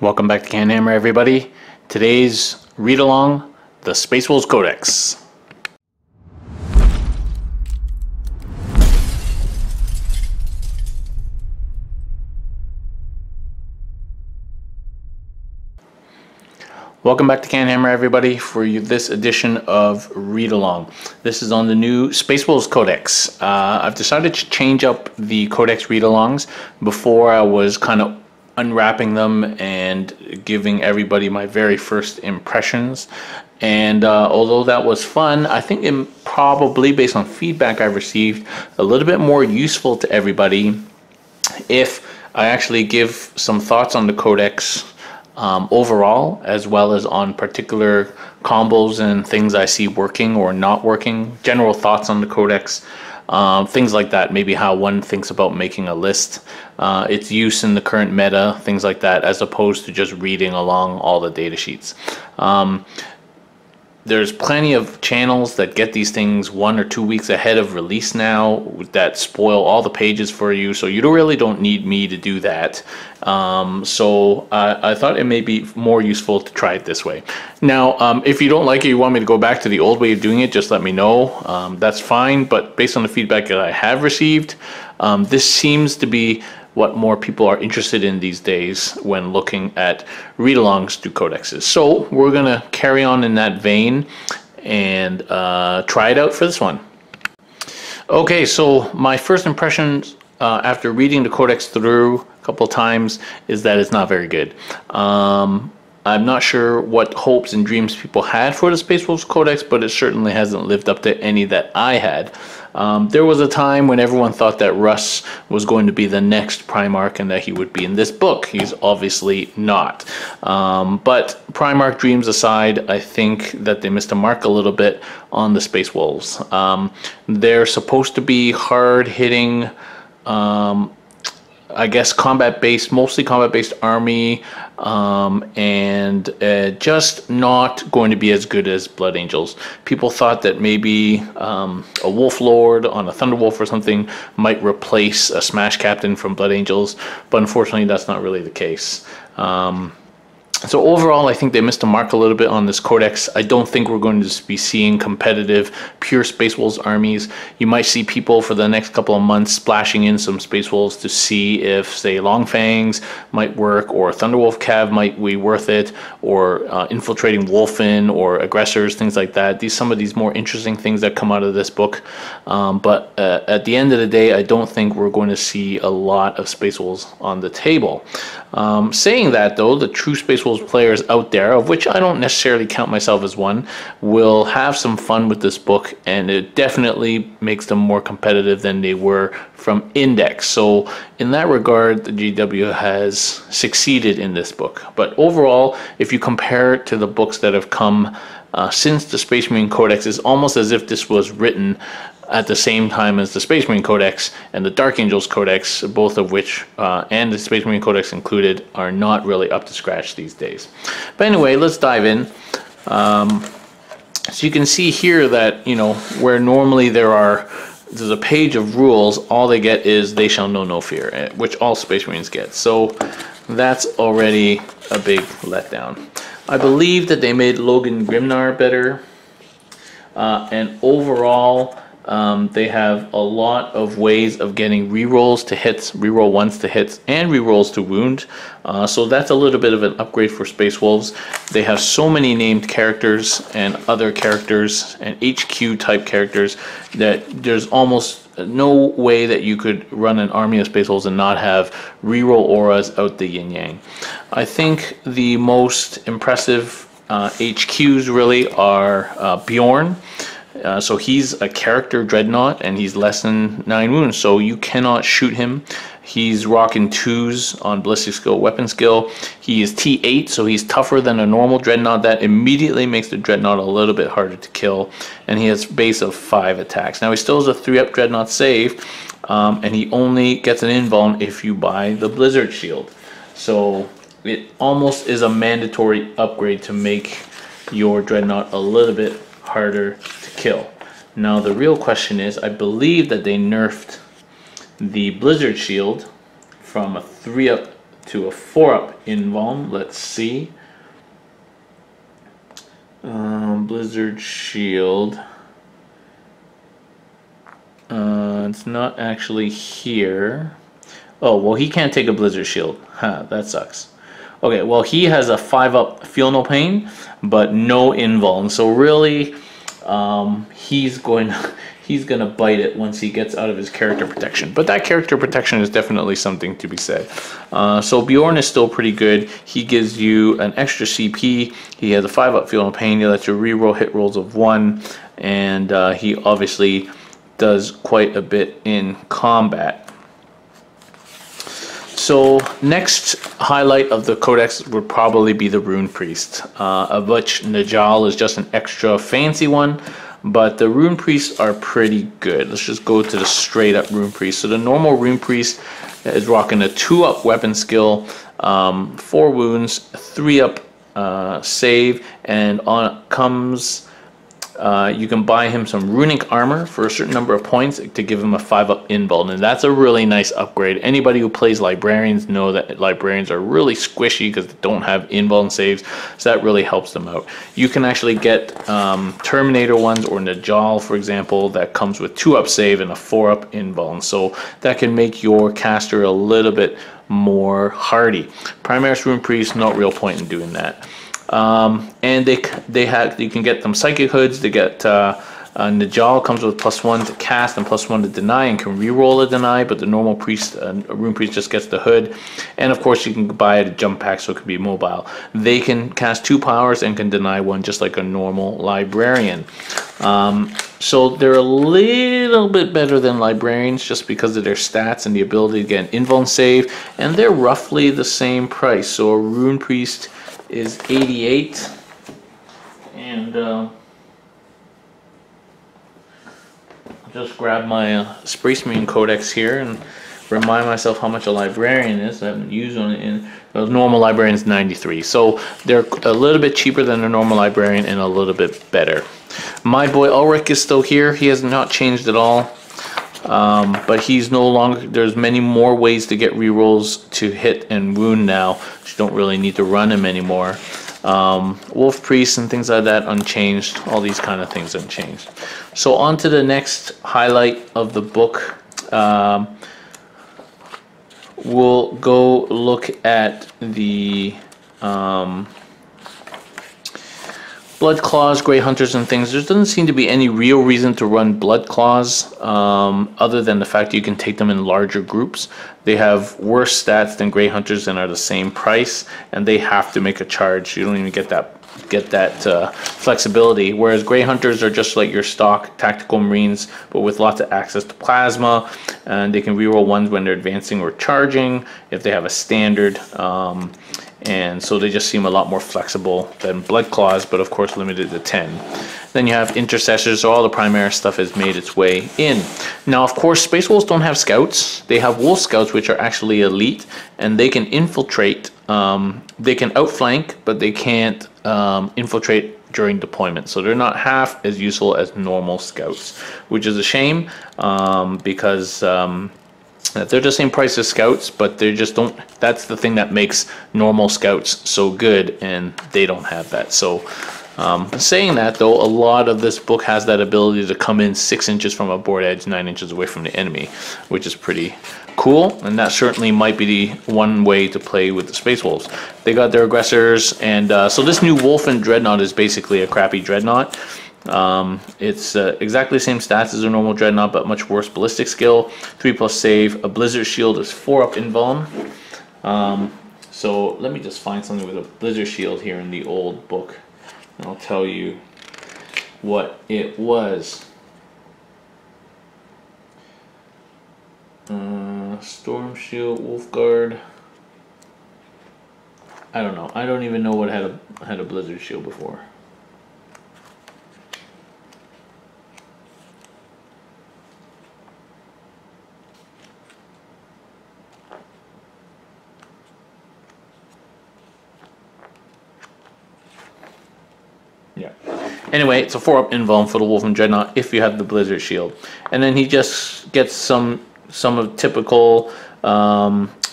Welcome back to Canhammer, everybody. Today's read-along, the Space Wolves Codex. Welcome back to Canhammer, everybody, for this edition of Read-along. This is on the new Space Wolves Codex. I've decided to change up the Codex read-alongs. Before, I was kind of unwrapping them and giving everybody my very first impressions. And although that was fun, I think it probably, based on feedback I've received, a little bit more useful to everybody if I actually give some thoughts on the Codex overall, as well as on particular combos and things I see working or not working, general thoughts on the Codex, things like that, maybe how one thinks about making a list, its use in the current meta, things like that, as opposed to just reading along all the data sheets. There's plenty of channels that get these things 1 or 2 weeks ahead of release now that spoil all the pages for you, so you really don't need me to do that. So I thought it may be more useful to try it this way. Now, if you don't like it, you want me to go back to the old way of doing it, just let me know. That's fine, but based on the feedback that I have received, this seems to be what more people are interested in these days when looking at read-alongs to codexes. So we're going to carry on in that vein and try it out for this one. Okay, so my first impressions after reading the codex through a couple of times is that it's not very good. I'm not sure what hopes and dreams people had for the Space Wolves Codex, but it certainly hasn't lived up to any that I had. There was a time when everyone thought that Russ was going to be the next Primarch and that he would be in this book. He's obviously not. But Primarch dreams aside, I think that they missed a mark a little bit on the Space Wolves. They're supposed to be hard-hitting, I guess combat-based, mostly combat-based army, and just not going to be as good as Blood Angels. People thought that maybe a Wolf Lord on a Thunderwolf or something might replace a Smash Captain from Blood Angels, but unfortunately that's not really the case. So overall, I think they missed a mark a little bit on this codex. I don't think we're going to be seeing competitive, pure Space Wolves armies. You might see people for the next couple of months splashing in some Space Wolves to see if, say, Long Fangs might work, or Thunderwolf Cav might be worth it, or infiltrating Wolfen, or aggressors, things like that. Some of these more interesting things that come out of this book. But at the end of the day, I don't think we're going to see a lot of Space Wolves on the table. Saying that, though, the true Space Wolves players out there, of which I don't necessarily count myself as one, will have some fun with this book, and it definitely makes them more competitive than they were from Index. So in that regard, the GW has succeeded in this book. But overall, if you compare it to the books that have come since the Space Marine Codex, it's almost as if this was written at the same time as the Space Marine Codex and the Dark Angels Codex, both of which, and the Space Marine Codex included, are not really up to scratch these days. But anyway, let's dive in. So you can see here that, you know, where normally there's a page of rules, all they get is "They shall know no fear," which all Space Marines get. So that's already a big letdown. I believe that they made Logan Grimnar better, and overall, they have a lot of ways of getting rerolls to hits, reroll ones to hits, and rerolls to wound. So that's a little bit of an upgrade for Space Wolves. They have so many named characters and other characters and HQ type characters that there's almost no way that you could run an army of Space Wolves and not have reroll auras out the yin yang. I think the most impressive HQs really are Bjorn. So he's a character dreadnought, and he's less than 9 wounds, so you cannot shoot him. He's rocking 2s on ballistic skill, weapon skill. He is T8, so he's tougher than a normal dreadnought. That immediately makes the dreadnought a little bit harder to kill, and he has base of 5 attacks. Now he still has a 3-up dreadnought save, and he only gets an invuln if you buy the Blizzard Shield. So it almost is a mandatory upgrade to make your dreadnought a little bit harder to kill. Now the real question is, I believe that they nerfed the Blizzard Shield from a 3-up to a 4-up invuln. Let's see. Blizzard Shield. It's not actually here. Oh, well, he can't take a Blizzard Shield. Huh, that sucks. Okay, well, he has a 5-up Feel No Pain, but no invuln. So really, he's gonna bite it once he gets out of his character protection. But that character protection is definitely something to be said. So Bjorn is still pretty good. He gives you an extra CP. He has a 5-up Feel No Pain. He lets you reroll hit rolls of 1, and he obviously does quite a bit in combat. So next highlight of the Codex would probably be the Rune Priest, of which Najal is just an extra fancy one, but the Rune Priests are pretty good. Let's just go to the straight up Rune Priest. So the normal Rune Priest is rocking a 2-up weapon skill, 4 wounds, 3-up save, and on comes you can buy him some runic armor for a certain number of points to give him a 5-up invuln, and that's a really nice upgrade. Anybody who plays librarians know that librarians are really squishy because they don't have invuln saves, so that really helps them out. You can actually get Terminator ones, or Najal for example, that comes with 2-up save and a 4-up invuln, so that can make your caster a little bit more hardy. Primaris Rune Priest, no real point in doing that. And you can get them psychic hoods. They get Najal comes with +1 to cast and +1 to deny, and can reroll a deny. But the normal priest, Rune Priest, just gets the hood. And of course, you can buy it a jump pack, so it can be mobile. They can cast 2 powers and can deny 1, just like a normal librarian. So they're a little bit better than librarians just because of their stats and the ability to get an invuln save, and they're roughly the same price. So a Rune Priest is 88, and I'll just grab my Space Marine Codex here and remind myself how much a librarian is. I haven't used one in the normal librarian is 93, so they're a little bit cheaper than a normal librarian and a little bit better. My boy Ulrich is still here. He has not changed at all. But he's no longer, there's many more ways to get rerolls to hit and wound now, so you don't really need to run him anymore. Wolf Priest and things like that unchanged, all these kind of things unchanged. So on to the next highlight of the book. We'll go look at the Blood Claws, Grey Hunters, and things. There doesn't seem to be any real reason to run Blood Claws other than the fact that you can take them in larger groups. They have worse stats than Grey Hunters and are the same price, and they have to make a charge. You don't even get that flexibility, whereas Grey Hunters are just like your stock tactical marines, but with lots of access to plasma, and they can reroll 1s when they're advancing or charging if they have a standard. And so they just seem a lot more flexible than Blood Claws, but of course limited to 10. Then you have Intercessors, so all the Primaris stuff has made its way in. Now, of course, Space Wolves don't have Scouts. They have Wolf Scouts, which are actually elite, and they can infiltrate. They can outflank, but they can't infiltrate during deployment. So they're not half as useful as normal Scouts, which is a shame because they're the same price as Scouts, but they just don't. That's the thing that makes normal Scouts so good, and they don't have that. So saying that though, a lot of this book has that ability to come in 6 inches from a board edge, 9 inches away from the enemy, which is pretty cool, and that certainly might be the one way to play with the Space Wolves. They got their aggressors, and so this new Wolfen Dreadnought is basically a crappy Dreadnought. It's exactly the same stats as a normal Dreadnought, but much worse ballistic skill, 3+ save. A Blizzard Shield is 4-up invuln. So let me just find something with a Blizzard Shield here in the old book, and I'll tell you what it was. Storm Shield, Wolf Guard. I don't know. I don't even know what had a Blizzard Shield before. Yeah. Anyway, it's a 4-up invuln for the Wolfen Dreadnought if you have the Blizzard Shield. And then he just gets some some of typical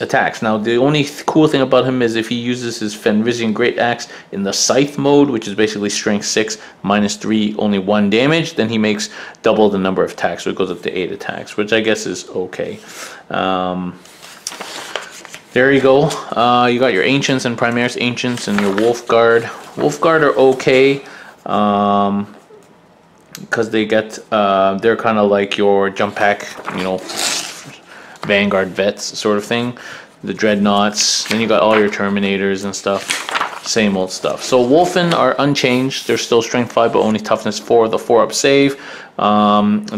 attacks. Now, the only cool thing about him is if he uses his Fenrisian Great Axe in the Scythe mode, which is basically strength 6, -3, only 1 damage, then he makes double the number of attacks, so it goes up to 8 attacks, which I guess is okay. There you go. You got your Ancients and Primaris Ancients and your Wolf Guard. Wolf Guard are okay, because they get, they're kind of like your jump pack, you know, Vanguard vets sort of thing. The Dreadnoughts, then you got all your Terminators and stuff, same old stuff. So Wolfen are unchanged. They're still strength 5 but only toughness 4, the 4-up save.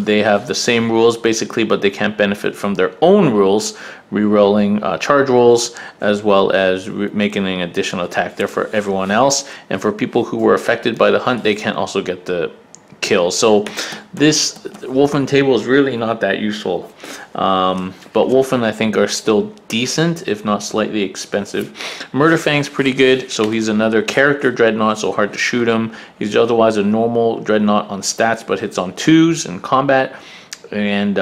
They have the same rules basically, but they can't benefit from their own rules, re-rolling charge rolls, as well as making an additional attack there for everyone else. And for people who were affected by the hunt, they can also get the kill. So this Wolfen table is really not that useful, but Wolfen I think are still decent, if not slightly expensive. Murderfang's pretty good, so he's another character Dreadnought, so hard to shoot him. He's otherwise a normal Dreadnought on stats, but hits on 2s in combat, and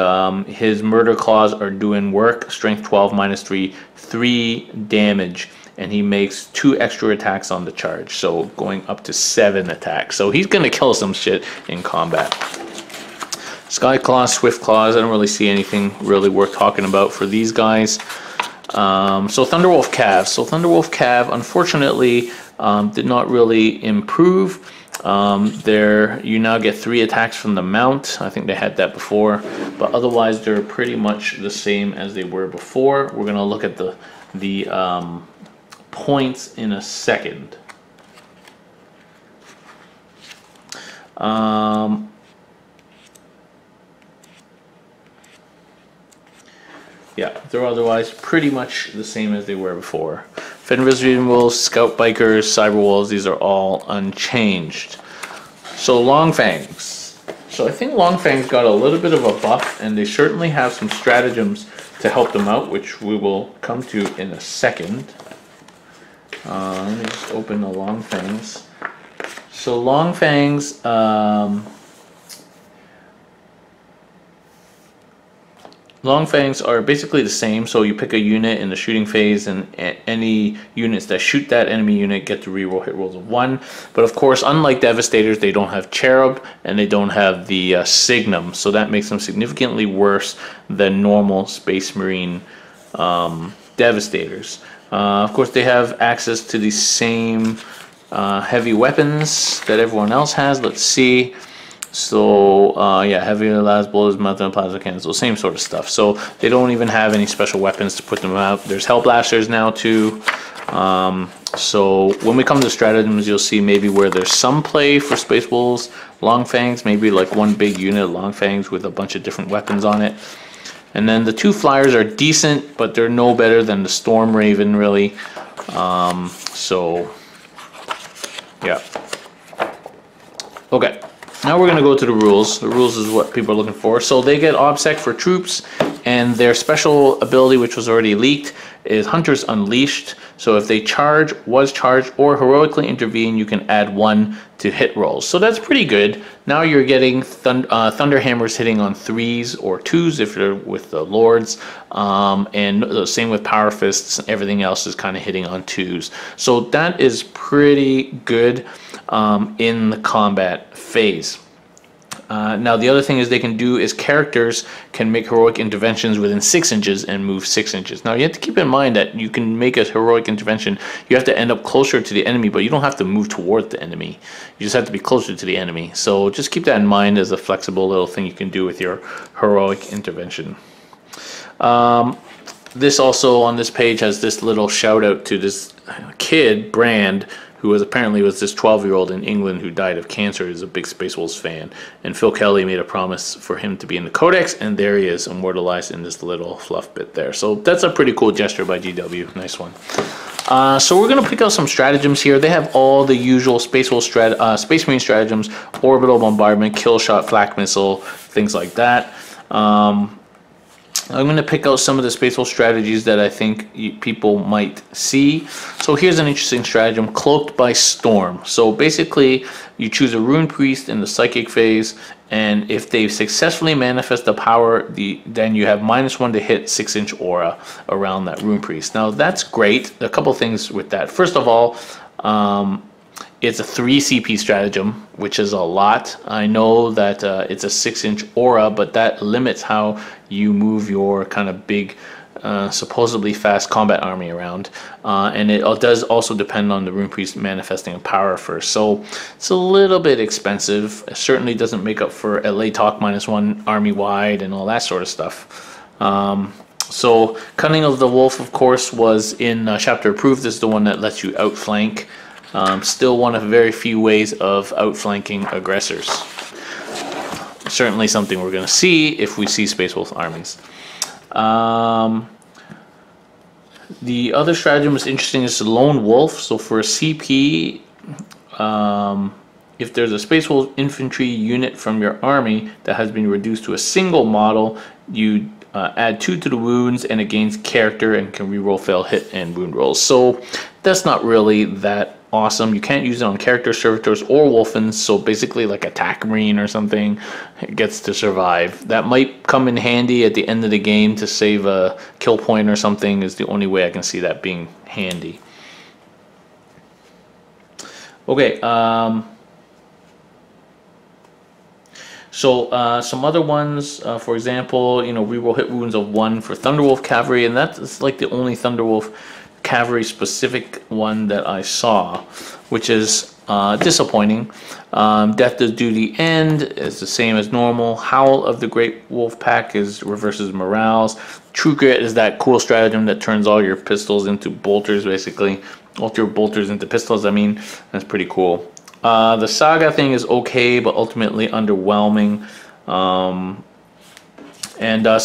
his murder claws are doing work. Strength 12, -3, 3 damage. And he makes 2 extra attacks on the charge, so going up to 7 attacks. So he's gonna kill some shit in combat. Sky Claws, Swift Claws, I don't really see anything really worth talking about for these guys. So Thunderwolf Cav. So Thunderwolf Cav, unfortunately, did not really improve. You now get 3 attacks from the mount. I think they had that before, but otherwise they're pretty much the same as they were before. We're gonna look at the points in a second. Yeah, they're otherwise pretty much the same as they were before. Fenrisian Wolves, Scout Bikers, Cyber Wolves, these are all unchanged. So Longfangs. So I think Longfangs got a little bit of a buff, and they certainly have some stratagems to help them out, which we will come to in a second. Let me just open the Longfangs. So Longfangs, Longfangs are basically the same. So you pick a unit in the shooting phase, and any units that shoot that enemy unit get to reroll hit rolls of 1. But of course, unlike Devastators, they don't have Cherub and they don't have the Signum, so that makes them significantly worse than normal Space Marine Devastators. Of course, they have access to the same heavy weapons that everyone else has. Let's see. So, yeah, heavy last blows, mountain and plasma cannons, so same sort of stuff. So, they don't even have any special weapons to put them out. There's Hellblasters now, too. So, when we come to stratagems, you'll see maybe where there's some play for Space Wolves Longfangs, maybe like one big unit of Longfangs with a bunch of different weapons on it. And then the 2 flyers are decent, but they're no better than the Storm Raven, really. So, yeah. Okay, now we're going to go to the rules. The rules is what people are looking for. So they get OBSEC for troops, and their special ability, which was already leaked, is Hunters Unleashed. So if they charge, was charged, or heroically intervene, you can add 1 to hit rolls. So that's pretty good. Now you're getting Thunder Hammers hitting on 3s or 2s if you're with the Lords, and the same with Power Fists. Everything else is kind of hitting on 2s. So that is pretty good in the combat phase. Now the other thing is they can do is characters can make heroic interventions within 6 inches and move 6 inches. Now you have to keep in mind that you can make a heroic intervention, you have to end up closer to the enemy, but you don't have to move toward the enemy. You just have to be closer to the enemy. So just keep that in mind as a flexible little thing you can do with your heroic intervention. This also on this page has this little shout out to this kid, Brand, who was apparently this 12-year-old in England who died of cancer. He's a big Space Wolves fan. And Phil Kelly made a promise for him to be in the Codex, and there he is, immortalized in this little fluff bit there. So that's a pretty cool gesture by GW. Nice one. So we're going to pick out some stratagems here. They have all the usual Space Wolves Space Marine stratagems: orbital bombardment, kill shot, flak missile, things like that. I'm going to pick out some of the Space Wolf strategies that I think people might see. So here's an interesting stratagem, Cloaked by Storm. So basically, you choose a Rune Priest in the Psychic phase, and if they successfully manifest the power, then you have -1 to hit 6-inch aura around that Rune Priest. Now that's great. A couple things with that. First of all, it's a 3 CP stratagem, which is a lot. I know that it's a 6-inch aura, but that limits how you move your kind of big, supposedly fast combat army around. And it does also depend on the Rune Priest manifesting a power first. So it's a little bit expensive. It certainly doesn't make up for LA Talk -1 army wide and all that sort of stuff. So Cunning of the Wolf, of course, was in Chapter Approved. This is the one that lets you outflank. Still one of very few ways of outflanking aggressors. Certainly something we're going to see if we see Space Wolf armies. The other stratagem is interesting, is Lone Wolf. So for a CP, if there's a Space Wolf infantry unit from your army that has been reduced to a single model, you add 2 to the wounds, and it gains character and can reroll fail hit and wound rolls. So that's not really that awesome. You can't use it on character servitors or wolfens, so basically like attack marine or something, it gets to survive. That might come in handy at the end of the game to save a kill point or something, is the only way I can see that being handy. Okay, so some other ones, for example, you know, reroll hit wounds of 1 for Thunderwolf Cavalry, and that's like the only Thunderwolf Cavalry specific one that I saw, which is disappointing. Death Does Duty End is the same as normal. Howl of the Great Wolf Pack is reverses morales. True Grit is that cool stratagem that turns all your pistols into bolters, basically. All your bolters into pistols, I mean. That's pretty cool. The Saga thing is okay, but ultimately underwhelming.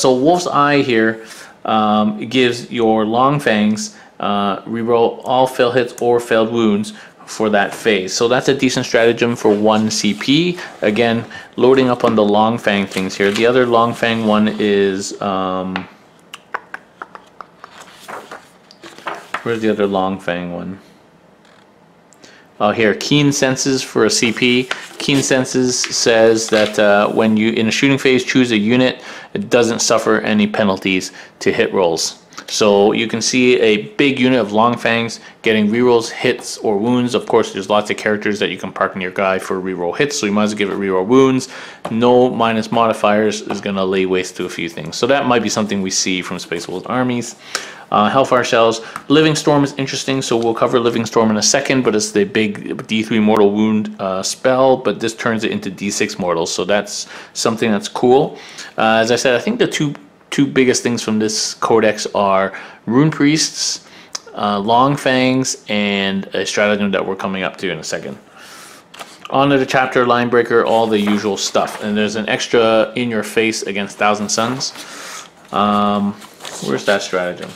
So Wolf's Eye here gives your Long Fangs reroll all fail hits or failed wounds for that phase. So that's a decent stratagem for 1 CP. Again, loading up on the Long Fang things here. The other Long Fang one is... where's the other Long Fang one? Oh, here, Keen Senses for a CP. Keen Senses says that when you, in a shooting phase, choose a unit, it doesn't suffer any penalties to hit rolls. So you can see a big unit of Long Fangs getting rerolls, hits, or wounds. Of course, there's lots of characters that you can park in your guy for reroll hits, so you might as well give it reroll wounds. No minus modifiers is going to lay waste to a few things. So that might be something we see from Space Wolves armies. Hellfire Shells. Living Storm is interesting, so we'll cover Living Storm in a second, but it's the big D3 mortal wound spell, but this turns it into D6 mortals, so that's something that's cool. As I said, I think the two biggest things from this codex are Rune Priests, Long Fangs, and a stratagem that we're coming up to in a second. On to the chapter, Linebreaker, all the usual stuff. And there's an extra in your face against Thousand Suns. Where's that stratagem?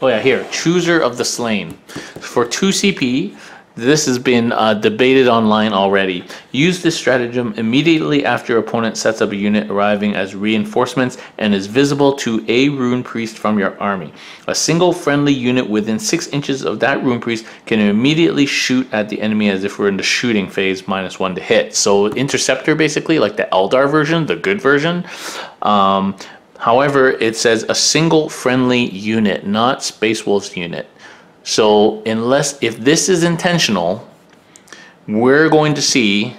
Oh yeah, here, Chooser of the Slain. For 2 CP, this has been debated online already. Use this stratagem immediately after your opponent sets up a unit arriving as reinforcements and is visible to a Rune Priest from your army. A single friendly unit within 6 inches of that Rune Priest can immediately shoot at the enemy as if we're in the shooting phase, -1 to hit. So Interceptor, basically, like the Eldar version, the good version. However, it says a single friendly unit, not Space Wolves unit. So if this is intentional, we're going to see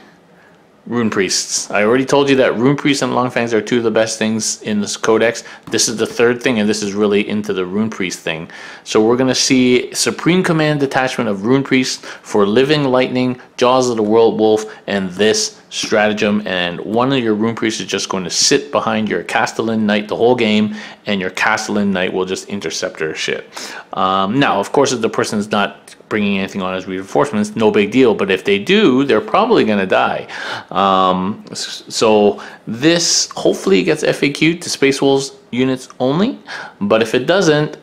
Rune Priests. I already told you that Rune Priests and Long Fangs are 2 of the best things in this codex. This is the 3rd thing, and this is really into the Rune Priest thing. So we're going to see Supreme Command detachment of Rune Priests for Living Lightning, Jaws of the World Wolf, and this stratagem. And one of your Rune Priests is just going to sit behind your Castellan Knight the whole game, and your Castellan Knight will just interceptor shit. Now, of course, if the person's not bringing anything on as reinforcements, no big deal, but if they do, they're probably going to die. So this hopefully gets FAQ'd to Space Wolves units only, but if it doesn't,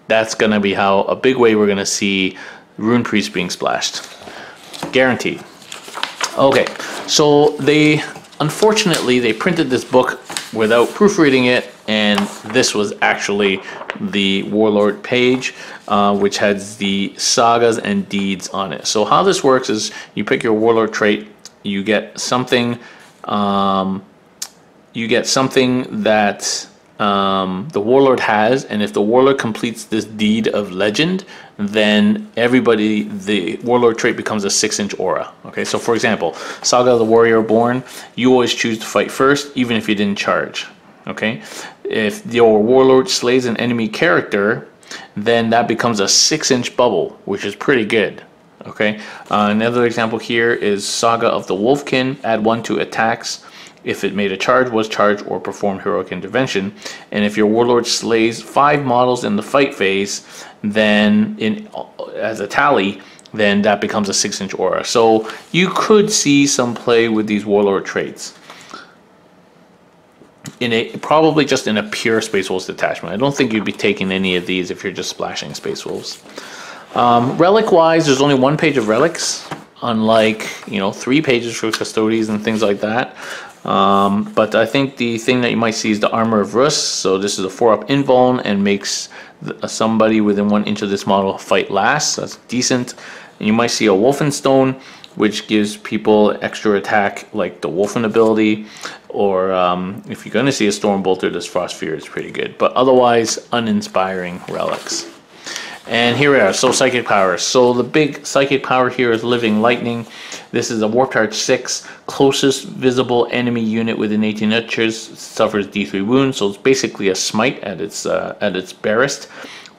that's going to be how a big way we're going to see Rune Priest being splashed. Guaranteed. Okay, So they, unfortunately, they printed this book without proofreading it, and this was actually the Warlord page, which has the sagas and deeds on it. So how this works is you pick your Warlord trait, you get something that the Warlord has, and if the Warlord completes this deed of legend, then the Warlord trait becomes a 6-inch aura. Okay, so for example, Saga of the Warrior Born, you always choose to fight first, even if you didn't charge. Okay, if your Warlord slays an enemy character, then that becomes a 6-inch bubble, which is pretty good. Okay, another example here is Saga of the Wolfkin, add 1 to attacks if it made a charge, was charged, or performed heroic intervention. And if your Warlord slays 5 models in the fight phase, then as a tally, then that becomes a 6-inch aura. So you could see some play with these Warlord traits. Probably just in a pure Space Wolves detachment. I don't think you'd be taking any of these if you're just splashing Space Wolves. Relic-wise, there's only 1 page of relics, unlike 3 pages for custodies and things like that. But I think the thing that you might see is the Armor of Rus. So this is a 4-up invuln and makes somebody within 1 inch of this model fight last. So that's decent. And you might see a Wolfenstone, which gives people extra attack like the Wolfen ability. Or if you're going to see a Stormbolter, this Frost Fear is pretty good. But otherwise, uninspiring relics. And here we are, so Psychic Power. So the big Psychic Power here is Living Lightning. This is a Warp Charge 6. Closest visible enemy unit within 18 inches suffers D3 wounds. So it's basically a smite at its barest.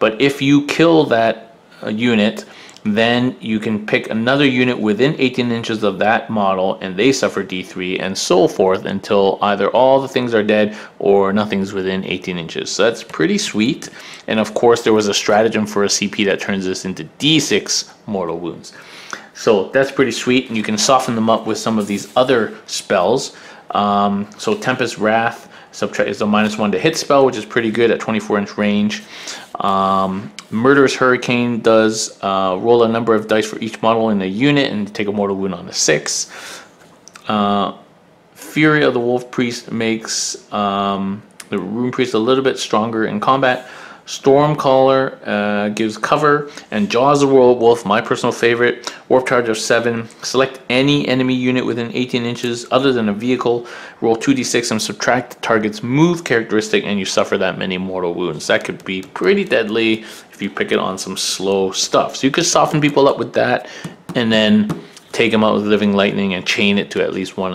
But if you kill that unit, then you can pick another unit within 18 inches of that model and they suffer D3 and so forth until either all the things are dead or nothing's within 18 inches. So that's pretty sweet. And of course there was a stratagem for a CP that turns this into D6 mortal wounds. So that's pretty sweet, and you can soften them up with some of these other spells. So Tempest Wrath is a -1 to hit spell, which is pretty good at 24-inch range. Murderous Hurricane does roll a number of dice for each model in a unit and take a mortal wound on a 6. Fury of the Wolf Priest makes the Rune Priest a little bit stronger in combat. Stormcaller gives cover, and Jaws of the Wolf, my personal favorite, Warp Charge of 7. Select any enemy unit within 18 inches other than a vehicle, roll 2d6 and subtract the target's move characteristic, and you suffer that many mortal wounds. That could be pretty deadly if you pick it on some slow stuff. So you could soften people up with that, and then take them out with Living Lightning and chain it to at least one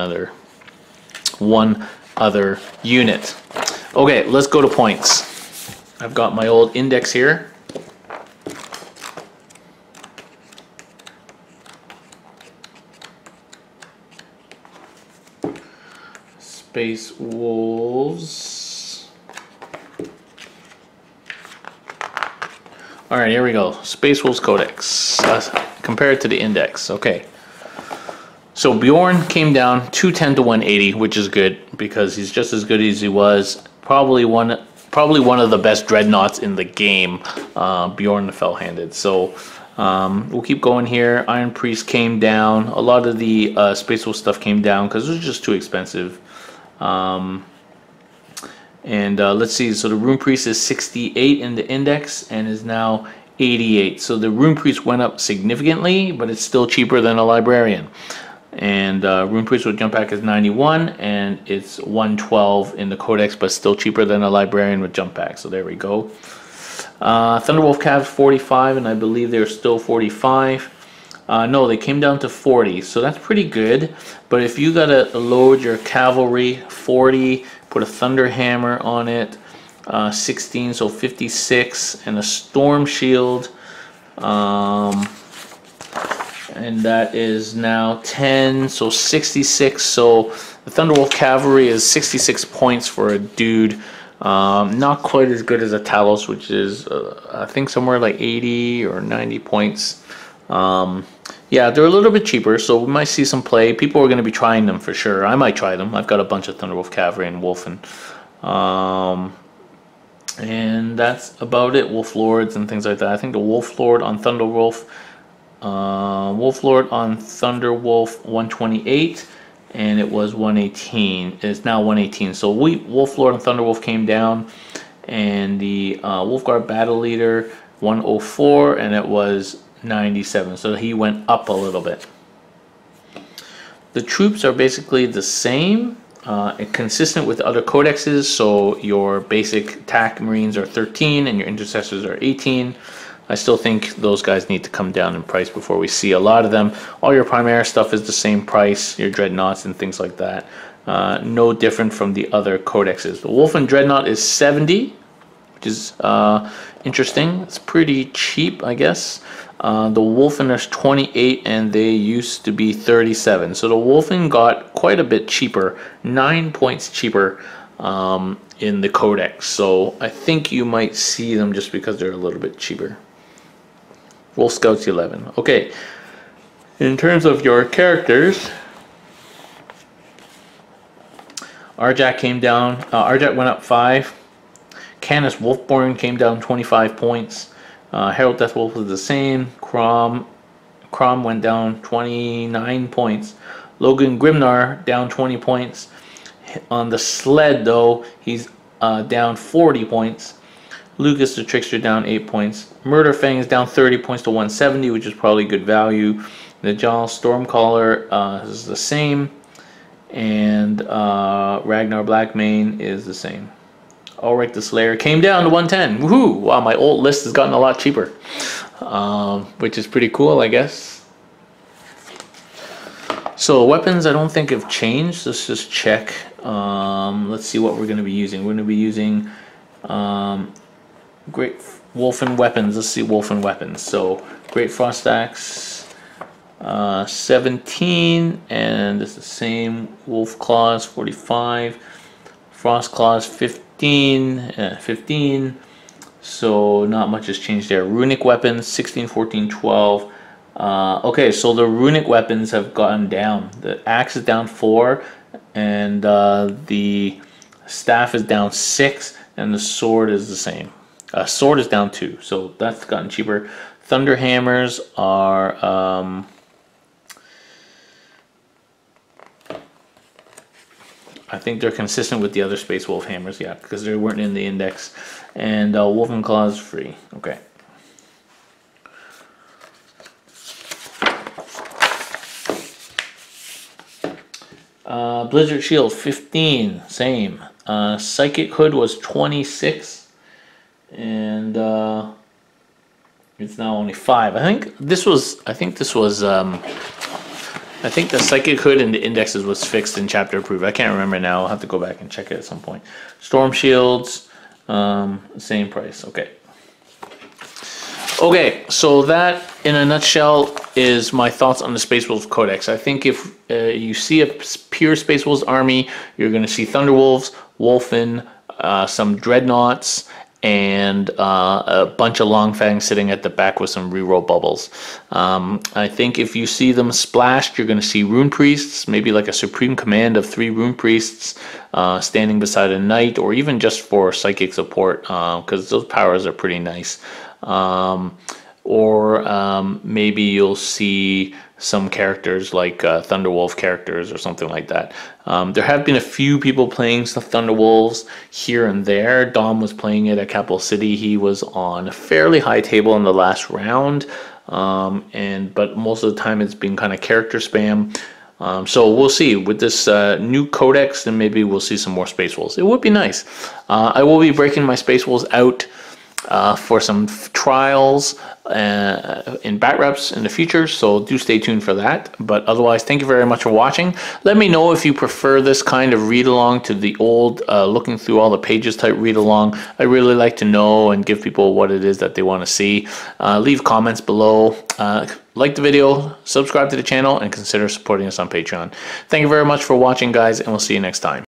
other unit. Okay, let's go to points. I've got my old index here. Space Wolves. All right, here we go. Space Wolves Codex. Compared to the index. Okay. So Bjorn came down 210 to 180, which is good because he's just as good as he was. Probably one of the best dreadnoughts in the game, Bjorn the Fell-Handed. So we'll keep going here. Iron Priest came down. A lot of the Space Wolf stuff came down because it was just too expensive. Let's see. So the Rune Priest is 68 in the index and is now 88. So the Rune Priest went up significantly, but it's still cheaper than a Librarian. And Rune Priest with jump pack is 91, and it's 112 in the Codex, but still cheaper than a Librarian with jump pack. So there we go. Thunderwolf Cavs 45, and I believe they're still 45. No, they came down to 40, so that's pretty good. But if you gotta load your cavalry 40, put a Thunder Hammer on it, 16, so 56, and a Storm Shield. And that is now 10, so 66. So the Thunderwolf Cavalry is 66 points for a dude. Not quite as good as a Talos, which is I think somewhere like 80 or 90 points. Yeah, they're a little bit cheaper, so we might see some play. People are going to be trying them for sure. I might try them. I've got a bunch of Thunderwolf Cavalry and Wolfen. And that's about it. Wolf Lords and things like that. I think the Wolf Lord on Thunderwolf. Wolf Lord on Thunderwolf 128, and it was 118. It's now 118. So Wolf Lord and Thunderwolf came down, and the Wolfguard Battle Leader 104, and it was 97. So he went up a little bit. The troops are basically the same, consistent with other codexes. So your basic attack Marines are 13 and your intercessors are 18. I still think those guys need to come down in price before we see a lot of them. All your Primaris stuff is the same price, your Dreadnoughts and things like that. No different from the other codexes. The Wolf and Dreadnought is 70, which is interesting. It's pretty cheap, I guess. The Wolfen is 28 and they used to be 37. So the Wolfen got quite a bit cheaper, 9 points cheaper in the Codex. So I think you might see them just because they're a little bit cheaper. Wolf Scouts 11. Okay, in terms of your characters, Arjak came down. Arjak went up 5. Canis Wolfborn came down 25 points. Herald Deathwolf was the same. Crom went down 29 points. Logan Grimnar down 20 points. On the sled, though, he's down 40 points. Lucas the Trickster down 8 points. Murder Fang is down 30 points to 170, which is probably good value. The Najal Stormcaller is the same. And Ragnar Blackmane is the same. Ulrich the Slayer came down to 110. Woohoo! Wow, my old list has gotten a lot cheaper. Which is pretty cool, I guess. So weapons I don't think have changed. Let's just check. Let's see what we're going to be using. We're going to be using Great Wolfen weapons. Let's see Wolfen weapons. So Great Frost Axe 17, and it's the same. Wolf Claws 45. Frost Claws 15. So not much has changed there. Runic weapons 16, 14, 12. Okay, so the runic weapons have gone down. The axe is down 4, and the staff is down 6, and the sword is the same. Sword is down 2, so that's gotten cheaper. Thunder hammers are I think they're consistent with the other Space Wolf hammers, yeah, because they weren't in the index. And Wolfen Claws free. Okay. Blizzard Shield 15, same. Psychic Hood was 26, and it's now only 5. I think the Psychic Hood and the indexes was fixed in chapter approved. I can't remember now. I'll have to go back and check it at some point. Storm Shields, same price. Okay. Okay, so that in a nutshell is my thoughts on the Space Wolves Codex. I think if you see a pure Space Wolves army, you're going to see Thunderwolves, Wolfen, some Dreadnoughts, and a bunch of Long Fangs sitting at the back with some reroll bubbles. I think if you see them splashed, you're going to see Rune Priests, maybe like a Supreme Command of 3 Rune Priests standing beside a Knight, or even just for psychic support, because those powers are pretty nice. Or maybe you'll see some characters like Thunderwolf characters or something like that. There have been a few people playing some Thunderwolves here and there. Dom was playing it at Capital City. He was on a fairly high table in the last round, but most of the time it's been kind of character spam. So we'll see with this new codex, then maybe we'll see some more Space Wolves. It would be nice. I will be breaking my Space Wolves out for some trials in bat reps in the future, so do stay tuned for that. But otherwise, thank you very much for watching. Let me know if you prefer this kind of read along to the old looking through all the pages type read along. I really like to know and give people what it is that they want to see. Leave comments below, like the video, subscribe to the channel, and consider supporting us on Patreon. Thank you very much for watching, guys, and we'll see you next time.